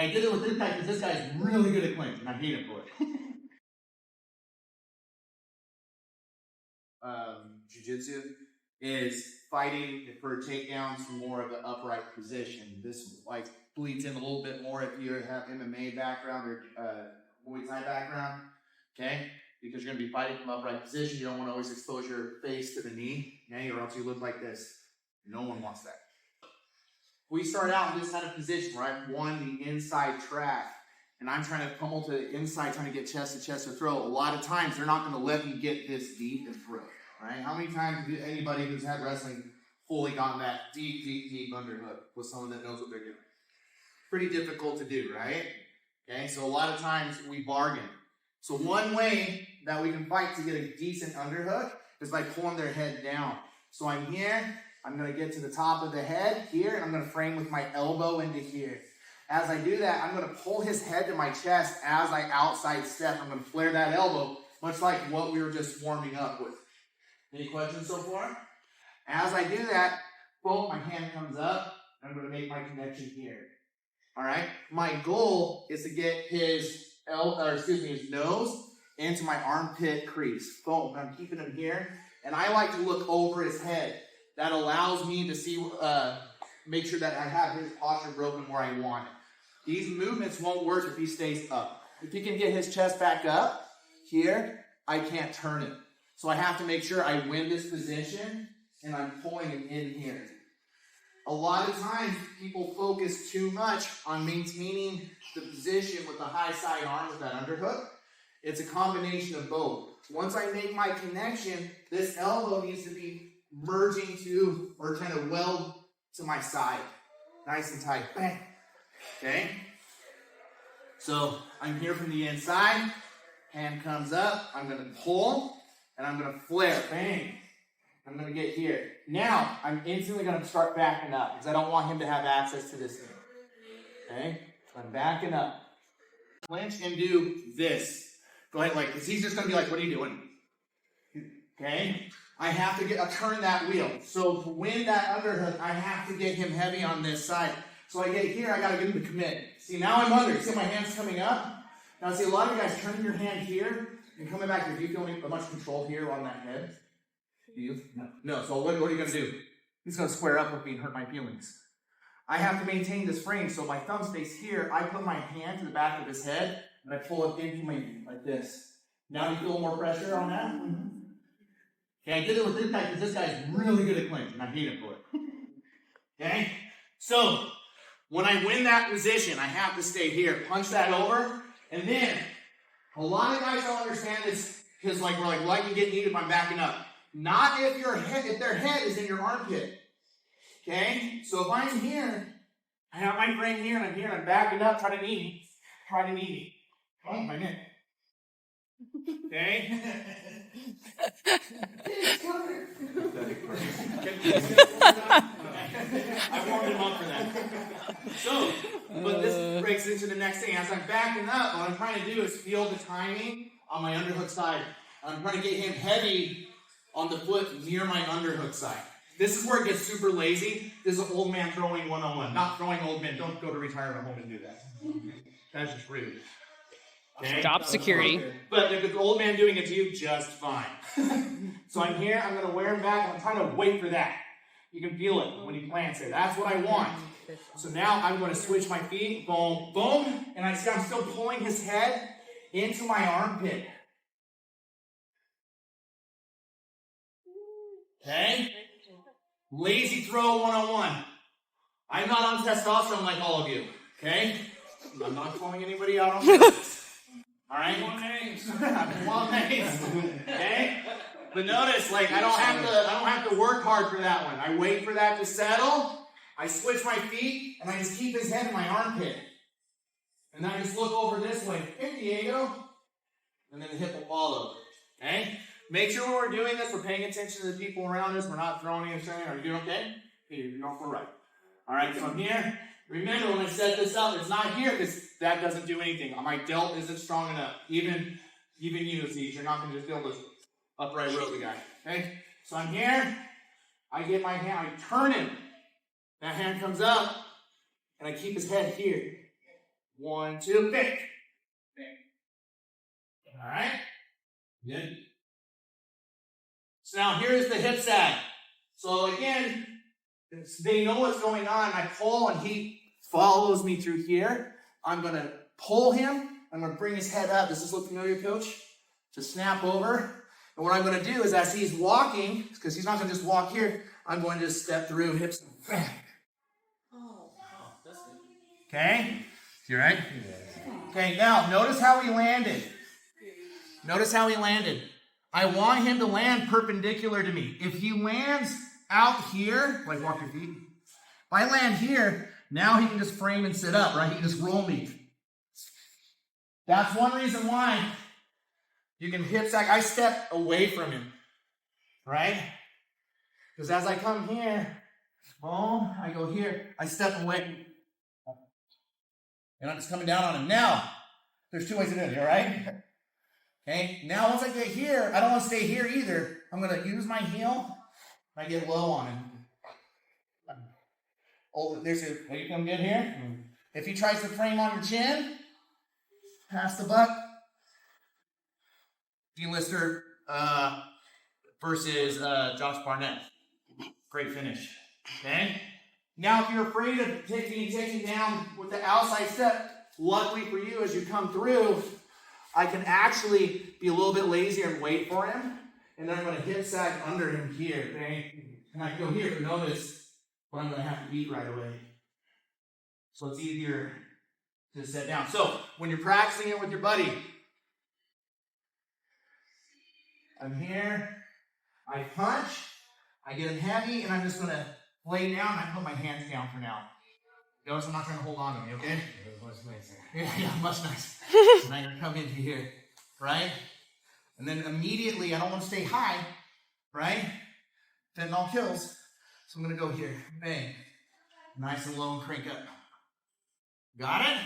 I did it with this guy because this guy is really good at clinch, and I hate him for it. Jiu-jitsu is fighting for takedowns from more of the upright position. This like bleeds in a little bit more if you have MMA background or Muay Thai background, okay? Because you're going to be fighting from upright position. You don't want to always expose your face to the knee, okay? Or else you look like this. No one wants that. We start out in this kind of position, right? One, the inside track. And I'm trying to pummel to the inside, trying to get chest to chest or throat. A lot of times, they're not going to let me get this deep and throw, right? How many times have anybody who's had wrestling fully gotten that deep, deep, deep underhook with someone that knows what they're doing? Pretty difficult to do, right? Okay, so a lot of times we bargain. So one way that we can fight to get a decent underhook is by pulling their head down. So I'm here, I'm going to get to the top of the head here, and I'm going to frame with my elbow into here. As I do that, I'm going to pull his head to my chest as I outside step. I'm going to flare that elbow, much like what we were just warming up with. Any questions so far? As I do that, boom, my hand comes up, and I'm going to make my connection here. All right? My goal is to get his nose into my armpit crease. Boom, I'm keeping him here, and I like to look over his head. That allows me to see, make sure that I have his posture broken where I want it. These movements won't work if he stays up. If he can get his chest back up here, I can't turn it. So I have to make sure I win this position and I'm pulling him in here. A lot of times people focus too much on maintaining the position with the high side arm with that underhook. It's a combination of both. Once I make my connection, this elbow needs to be merging to or kind of weld to my side. Nice and tight. Bang. Okay? So I'm here from the inside. Hand comes up. I'm going to pull. And I'm going to flare. Bang. I'm going to get here. Now, I'm instantly going to start backing up because I don't want him to have access to this thing. Okay? So I'm backing up. Clinch and do this. Go ahead, because he's just going to be like, what are you doing? Okay? I have to turn that wheel. So to win that underhook, I have to get him heavy on this side. So I get here, I got to get him to commit. See, now I'm under. See my hands coming up? Now, see, a lot of you guys turning your hand here and coming back here. Do you feel much control here on that head? Do you? No. So what are you going to do? He's going to square up with me and hurt my feelings. I have to maintain this frame. So my thumb stays here. I put my hand to the back of his head, and I pull it into my knee like this. Now you feel more pressure on that? Mm-hmm. Okay, I did it with this guy because this guy is really good at clinch, and I hate him for it. Okay? So, when I win that position, I have to stay here. Punch that over, and then, a lot of guys don't understand this because we're like lightning getting needed by backing up. Not if their head is in your armpit. Okay? So if I'm here, I have my frame here, and I'm here, and I'm backing up, try to knee me. Oh, my neck. Okay? I warmed him up for that. So, but this breaks into the next thing. As I'm backing up, what I'm trying to do is feel the timing on my underhook side. I'm trying to get him heavy on the foot near my underhook side. This is where it gets super lazy. This is an old man throwing 101. Not throwing old men. Don't go to retirement home and do that. That's just rude. Okay? Job security. But if it's an old man doing it to you, just fine. So I'm here, I'm going to wear him back, and I'm trying to wait for that. You can feel it when he plants it. That's what I want. So now I'm going to switch my feet, boom, boom, and I'm still pulling his head into my armpit. Okay? Lazy throw 101. I'm not on testosterone like all of you. Okay? I'm not calling anybody out on purpose. All right? I want names. Okay? But notice, I don't have to work hard for that one. I wait for that to settle. I switch my feet, and I just keep his head in my armpit. And then I just look over this way. Hey, Diego. And then the hip will follow. Okay? Make sure when we're doing this, we're paying attention to the people around us. We're not throwing anything. Are you doing okay? Okay, you're off the right. All right, so I'm here. Remember, when I set this up, it's not here because that doesn't do anything. My delt isn't strong enough. Even you, Zeke, you're not going to just be able to upright row the guy. Okay? So I'm here. I get my hand. I turn him. That hand comes up, and I keep his head here. 1, 2, bang. Bang. All right? Good. So now here's the hip sag. So again, they know what's going on. I pull and he follows me through here. I'm going to pull him. I'm going to bring his head up. Does this look familiar, Coach? To snap over. And what I'm going to do is as he's walking, because he's not going to just walk here, I'm going to just step through hips. Okay? You right? Okay, now notice how he landed. Notice how he landed. I want him to land perpendicular to me. If he lands out here, like walk your feet. If I land here, now he can just frame and sit up, right? He can just roll me. That's one reason why you can hip sag. I step away from him, right? Because as I come here, boom, I go here, I step away. And I'm just coming down on him. Now, there's two ways to do it, all right? Okay, now once I get here, I don't want to stay here either. I'm going to use my heel. I get low on him. Oh, there's a, will you come get here? If he tries to frame on your chin, pass the buck. Dean Lister versus Josh Barnett. Great finish. Okay? Now, if you're afraid of being taken down with the outside step, luckily for you, as you come through, I can actually be a little bit lazier and wait for him. And then I'm going to hip sag under him here. Okay? And I can go here, but notice what I'm going to have to beat right away. So it's easier to set down. So when you're practicing it with your buddy, I'm here, I punch, I get him heavy, and I'm just going to lay down, and I put my hands down for now. Notice I'm not trying to hold on to me, okay? Much nicer. Yeah, much nicer. So now you're going to come into here, right? And then immediately, I don't want to stay high, right? Fentanyl kills. So I'm going to go here. Bang. Nice and low and crank up. Got it?